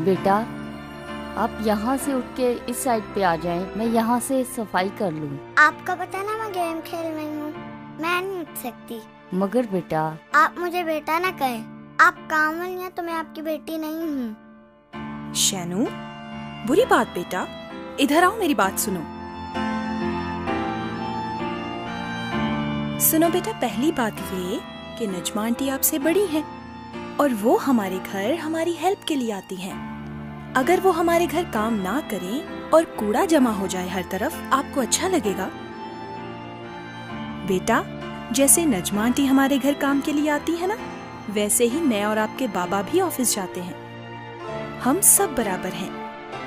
बेटा आप यहाँ से उठ के इस साइड पे आ जाएं, मैं यहाँ से सफाई कर लूँ। आपको पता ना मैं गेम खेल रही हूँ, मैं नहीं उठ सकती। मगर बेटा आप मुझे बेटा ना कहें, आप कामल हैं तो मैं आपकी बेटी नहीं हूँ। शैनू, बुरी बात बेटा, इधर आओ मेरी बात सुनो। सुनो बेटा, पहली बात ये कि नजमा आंटी आपसे बड़ी हैं और वो हमारे घर हमारी हेल्प के लिए आती हैं। अगर वो हमारे घर काम ना करें और कूड़ा जमा हो जाए हर तरफ, आपको अच्छा लगेगा? बेटा, जैसे नजमा आंटी हमारे घर काम के लिए आती है ना, वैसे ही मैं और आपके बाबा भी ऑफिस जाते हैं। हम सब बराबर हैं,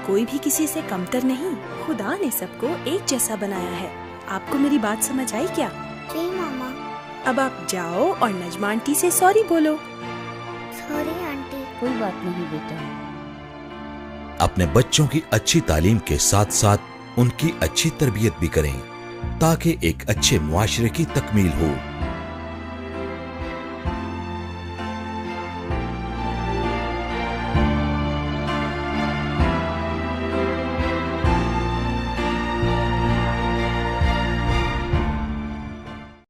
कोई भी किसी से कमतर नहीं। खुदा ने सबको एक जैसा बनाया है। आपको मेरी बात समझ आई क्या? जी मामा। अब आप जाओ और नजमा आंटी से सॉरी बोलो। Sorry aunty. कोई बात नहीं बेटा। अपने बच्चों की अच्छी तालीम के साथ साथ उनकी अच्छी तरबियत भी करें ताकि एक अच्छे मुआशरे की तकमील हो।